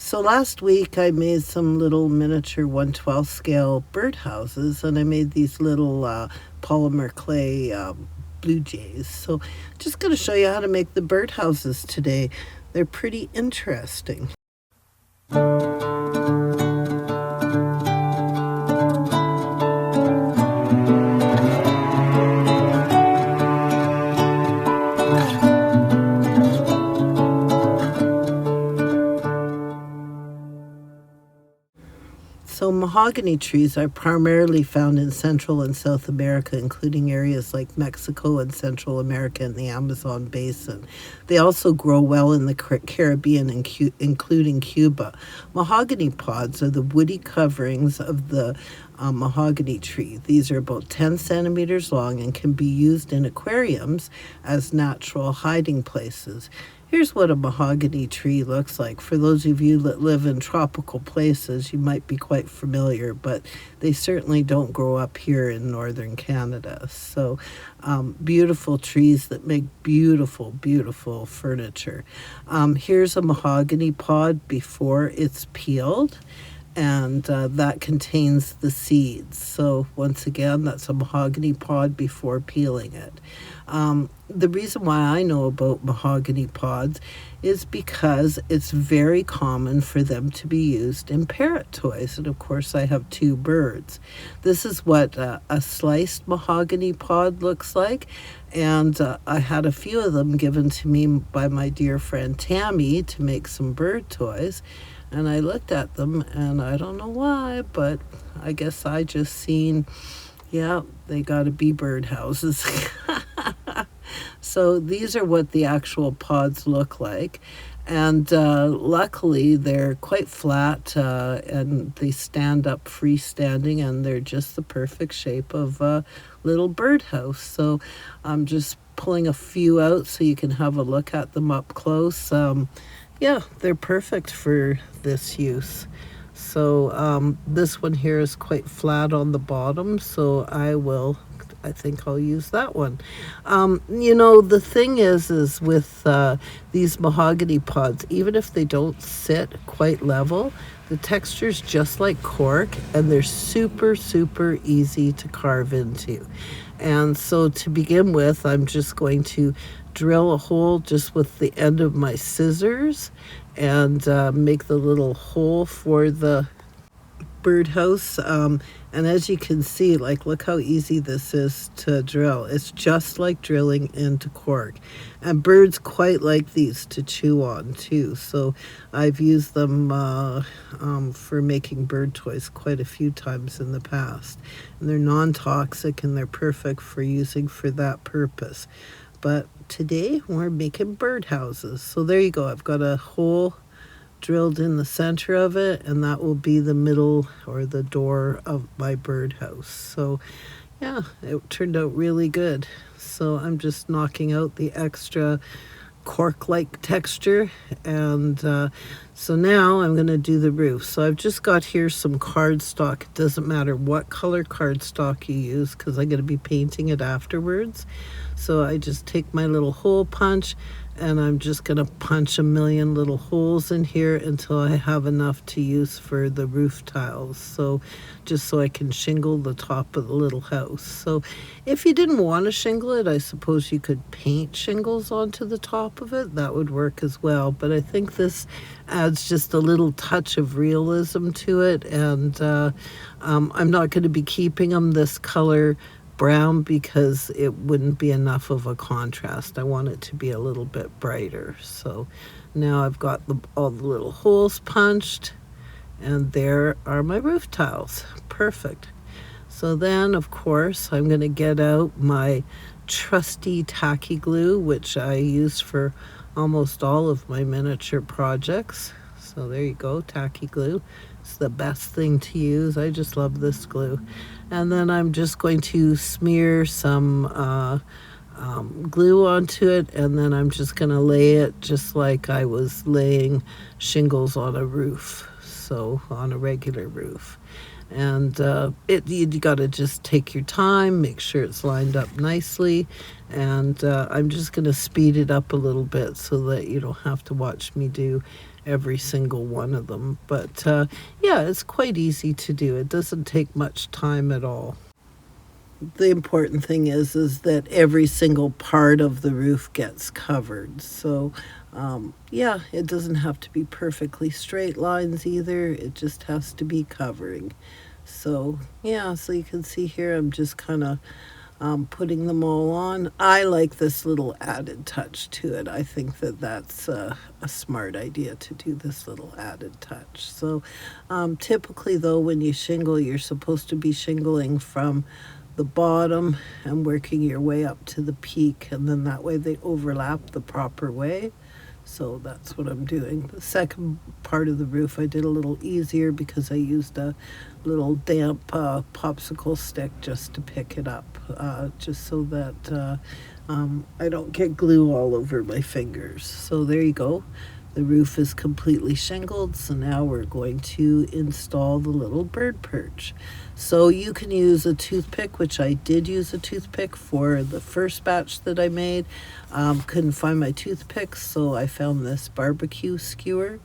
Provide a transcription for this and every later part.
So last week I made some little miniature 1/12 scale birdhouses, and I made these little polymer clay blue jays. So just going to show you how to make the birdhouses today. They're pretty interesting. So mahogany trees are primarily found in Central and South America, including areas like Mexico and Central America and the Amazon basin. They also grow well in the Caribbean, including Cuba. Mahogany pods are the woody coverings of the mahogany tree. These are about 10 centimeters long and can be used in aquariums as natural hiding places. Here's what a mahogany tree looks like. For those of you that live in tropical places, you might be quite familiar, but they certainly don't grow up here in northern Canada. So beautiful trees that make beautiful, beautiful furniture. Here's a mahogany pod before it's peeled, and that contains the seeds. So once again, that's a mahogany pod before peeling it. The reason why I know about mahogany pods is because it's very common for them to be used in parrot toys. And of course, I have two birds. This is what a sliced mahogany pod looks like. And I had a few of them given to me by my dear friend Tammy to make some bird toys. And I looked at them, and I don't know why, but I guess I just seen, yeah, they got to be birdhouses. So these are what the actual pods look like. And luckily, they're quite flat, and they stand up freestanding, and they're just the perfect shape of a little birdhouse. So I'm just pulling a few out so you can have a look at them up close. Yeah, they're perfect for this use. So this one here is quite flat on the bottom, so I think I'll use that one. The thing is with these mahogany pods, even if they don't sit quite level, the texture's just like cork, and they're super, super easy to carve into. And so to begin with, I'm just going to drill a hole just with the end of my scissors and make the little hole for the birdhouse. And as you can see, look how easy this is to drill. It's just like drilling into cork. And birds quite like these to chew on too. So I've used them for making bird toys quite a few times in the past. And they're non-toxic, and they're perfect for using for that purpose. But today we're making birdhouses. So there you go. I've got a hole drilled in the center of it, and that will be the middle or the door of my birdhouse. So yeah, it turned out really good. So I'm just knocking out the extra cork-like texture, and so now I'm going to do the roof. So I've just got here some cardstock. It doesn't matter what color cardstock you use, because I'm going to be painting it afterwards. So I just take my little hole punch, and I'm just going to punch a million little holes in here until I have enough to use for the roof tiles. So just so I can shingle the top of the little house. So if you didn't want to shingle it, I suppose you could paint shingles onto the top of it. That would work as well. But I think this adds just a little touch of realism to it. And I'm not going to be keeping them this color brown because it wouldn't be enough of a contrast. I want it to be a little bit brighter. So now I've got all the little holes punched, and there are my roof tiles. Perfect. So then, of course, I'm going to get out my trusty tacky glue, which I use for almost all of my miniature projects. So there you go, tacky glue. It's the best thing to use. I just love this glue. And then I'm just going to smear some glue onto it, and then I'm just going to lay it just like I was laying shingles on a roof, so on a regular roof. And you got to just take your time, make sure it's lined up nicely. And I'm just going to speed it up a little bit so that you don't have to watch me do every single one of them. But yeah, it's quite easy to do. It doesn't take much time at all. The important thing is that every single part of the roof gets covered. So yeah, it doesn't have to be perfectly straight lines either. It just has to be covering. So yeah, so you can see here I'm just kind of putting them all on. I like this little added touch to it. I think that that's a smart idea to do this little added touch. So typically though, when you shingle, you're supposed to be shingling from the bottom and working your way up to the peak, and then that way they overlap the proper way. So that's what I'm doing. The second part of the roof I did a little easier because I used a little damp popsicle stick just to pick it up, just so that I don't get glue all over my fingers. So there you go. The roof is completely shingled, so now we're going to install the little bird perch. So you can use a toothpick, which I did use a toothpick for the first batch that I made. Couldn't find my toothpicks, so I found this barbecue skewer,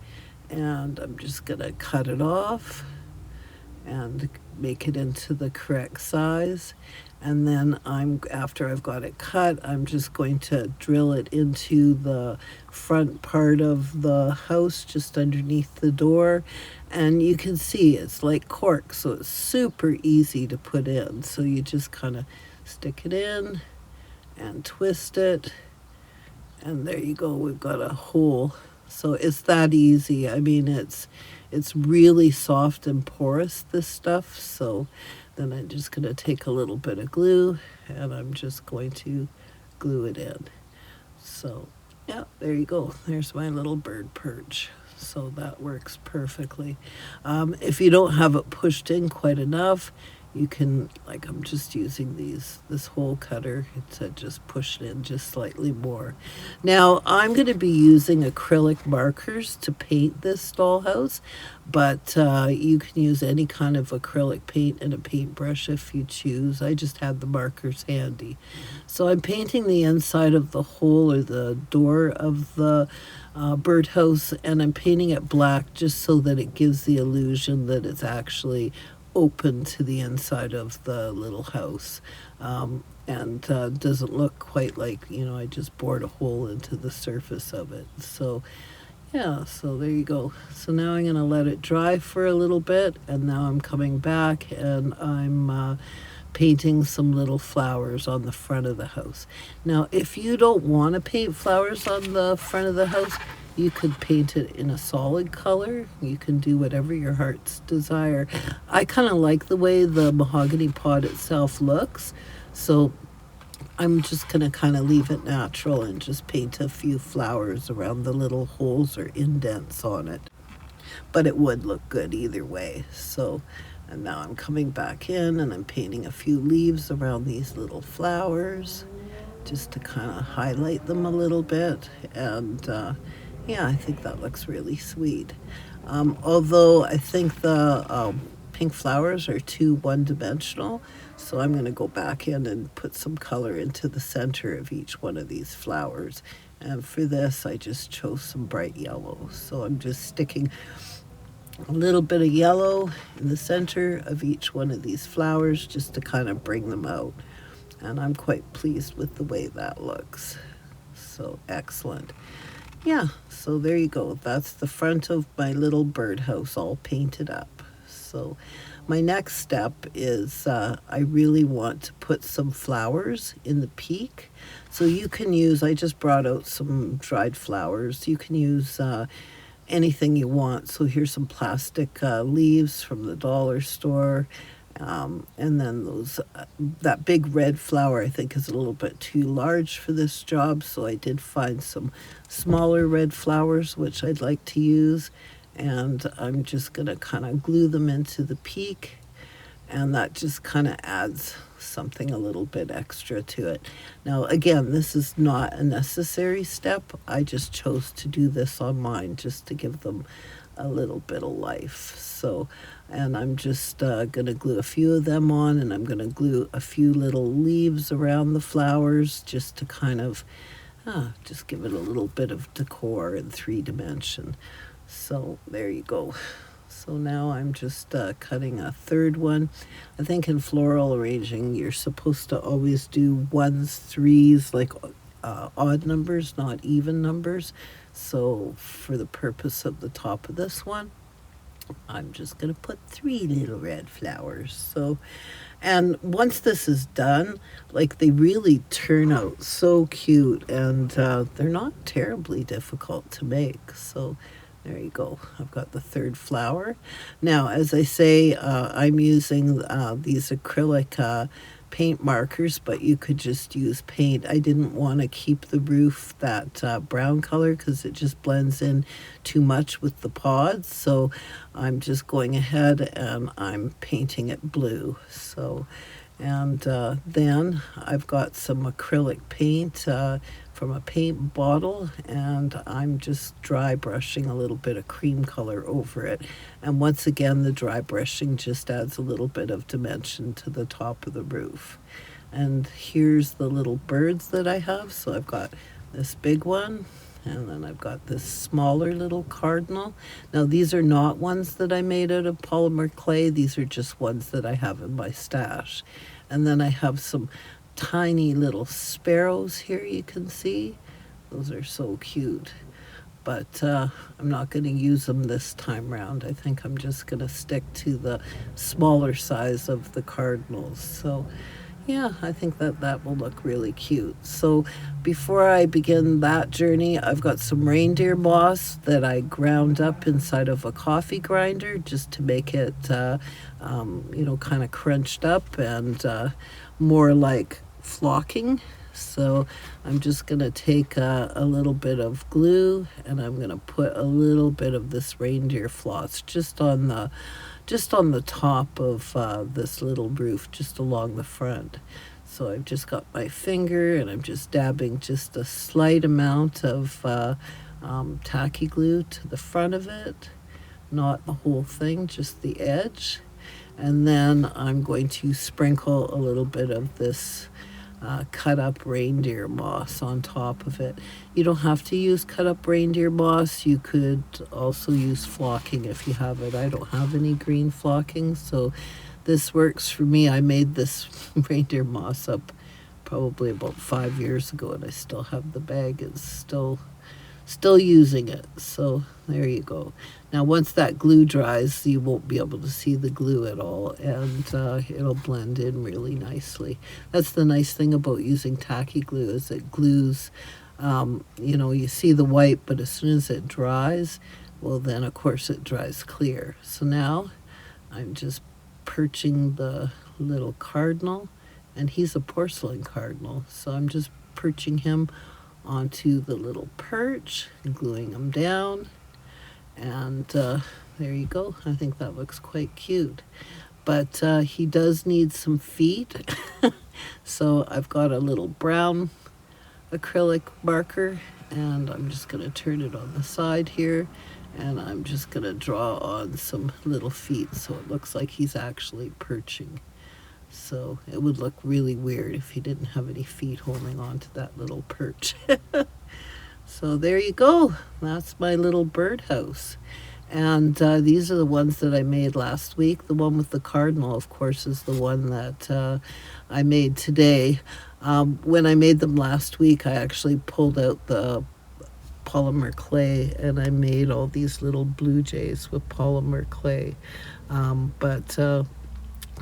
and I'm just gonna cut it off and make it into the correct size. And then after I've got it cut, I'm just going to drill it into the front part of the house, just underneath the door. And you can see it's like cork, so it's super easy to put in. So you just kind of stick it in and twist it, and there you go, we've got a hole. So it's that easy. I mean, it's really soft and porous, this stuff. So then I'm just going to take a little bit of glue, and I'm just going to glue it in. So yeah, there you go. There's my little bird perch. So that works perfectly. If you don't have it pushed in quite enough, you can, like, I'm just using this hole cutter to just push it in just slightly more. Now I'm going to be using acrylic markers to paint this dollhouse, but you can use any kind of acrylic paint and a paintbrush if you choose. I just had the markers handy. So I'm painting the inside of the hole, or the door of the birdhouse, and I'm painting it black just so that it gives the illusion that it's actually open to the inside of the little house, and doesn't look quite like, I just bored a hole into the surface of it. So yeah, so there you go. So now I'm going to let it dry for a little bit, and now I'm coming back and I'm painting some little flowers on the front of the house. Now if you don't want to paint flowers on the front of the house, you could paint it in a solid color. You can do whatever your heart's desire. I kind of like the way the mahogany pod itself looks, so I'm just going to kind of leave it natural and just paint a few flowers around the little holes or indents on it. But it would look good either way. So, and now I'm coming back in and I'm painting a few leaves around these little flowers just to kind of highlight them a little bit. And yeah, I think that looks really sweet. Although I think the pink flowers are too one-dimensional, so I'm going to go back in and put some color into the center of each one of these flowers. And for this, I just chose some bright yellow. So I'm just sticking a little bit of yellow in the center of each one of these flowers just to kind of bring them out. And I'm quite pleased with the way that looks. So excellent. Yeah, so there you go. That's the front of my little birdhouse all painted up. So my next step is I really want to put some flowers in the peak. So you can use, I just brought out some dried flowers. You can use anything you want. So here's some plastic leaves from the dollar store. And then that big red flower I think is a little bit too large for this job, so I did find some smaller red flowers which I'd like to use, and I'm just going to kind of glue them into the peak, and that just kind of adds something a little bit extra to it. Now again, this is not a necessary step. I just chose to do this on mine just to give them a little bit of life. So, and I'm just going to glue a few of them on, and I'm going to glue a few little leaves around the flowers just to kind of just give it a little bit of decor in 3 dimension. So there you go. So now I'm just cutting a third one. I think in floral arranging, you're supposed to always do ones, threes, like odd numbers, not even numbers. So for the purpose of the top of this one, I'm just going to put 3 little red flowers. So, and once this is done, like they really turn out so cute, and they're not terribly difficult to make. So there you go. I've got the third flower. Now, as I say, I'm using these acrylic paint markers, but you could just use paint. I didn't want to keep the roof that brown color because it just blends in too much with the pods. So I'm just going ahead and I'm painting it blue. So, and then I've got some acrylic paint from a paint bottle, and I'm just dry brushing a little bit of cream color over it. And once again, the dry brushing just adds a little bit of dimension to the top of the roof. And here's the little birds that I have. So I've got this big one, and then I've got this smaller little cardinal. Now these are not ones that I made out of polymer clay. These are just ones that I have in my stash. And then I have some tiny little sparrows here, you can see. Those are so cute. But I'm not going to use them this time round. I think I'm just going to stick to the smaller size of the cardinals. So yeah, I think that will look really cute. So before I begin that journey, I've got some reindeer moss that I ground up inside of a coffee grinder just to make it, kind of crunched up and more like flocking. So I'm just going to take a little bit of glue, and I'm going to put a little bit of this reindeer floss just on the top of this little roof, just along the front. So I've just got my finger, and I'm just dabbing just a slight amount of tacky glue to the front of it, not the whole thing, just the edge. And then I'm going to sprinkle a little bit of this cut up reindeer moss on top of it. You don't have to use cut up reindeer moss. You could also use flocking if you have it. I don't have any green flocking, so this works for me. I made this reindeer moss up probably about 5 years ago, and I still have the bag. It's still using it. So there you go. Now once that glue dries, you won't be able to see the glue at all, and it'll blend in really nicely. That's the nice thing about using tacky glue, is it glues, you see the white, but as soon as it dries, well then of course it dries clear. So now I'm just perching the little cardinal, and he's a porcelain cardinal, so I'm just perching him onto the little perch, gluing them down, and there you go. I think that looks quite cute. But he does need some feet. So I've got a little brown acrylic marker, and I'm just going to turn it on the side here, and I'm just going to draw on some little feet so it looks like he's actually perching. So it would look really weird if he didn't have any feet holding on to that little perch. So there you go. That's my little birdhouse. And these are the ones that I made last week. The one with the cardinal, of course, is the one that I made today. When I made them last week, I actually pulled out the polymer clay, and I made all these little blue jays with polymer clay.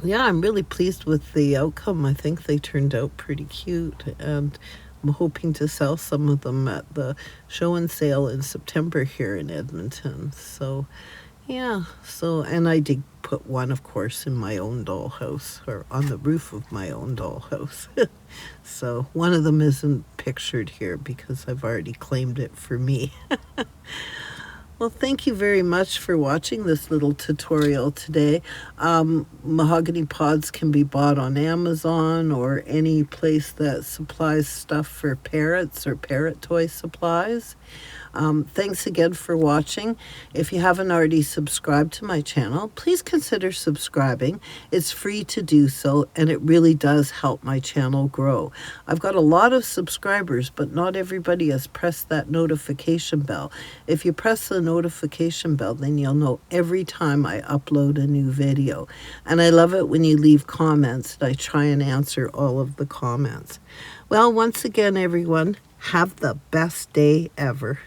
Yeah, I'm really pleased with the outcome. I think they turned out pretty cute, and I'm hoping to sell some of them at the show and sale in September here in Edmonton. So, yeah. So, and I did put one, of course, in my own dollhouse, or on the roof of my own dollhouse. So, one of them isn't pictured here because I've already claimed it for me. Well, thank you very much for watching this little tutorial today. Mahogany pods can be bought on Amazon or any place that supplies stuff for parrots or parrot toy supplies. Thanks again for watching. If you haven't already subscribed to my channel, please consider subscribing. It's free to do so, and it really does help my channel grow. I've got a lot of subscribers, but not everybody has pressed that notification bell. If you press the notification bell, then you'll know every time I upload a new video. And I love it when you leave comments, and I try and answer all of the comments. Well, once again, everyone, have the best day ever.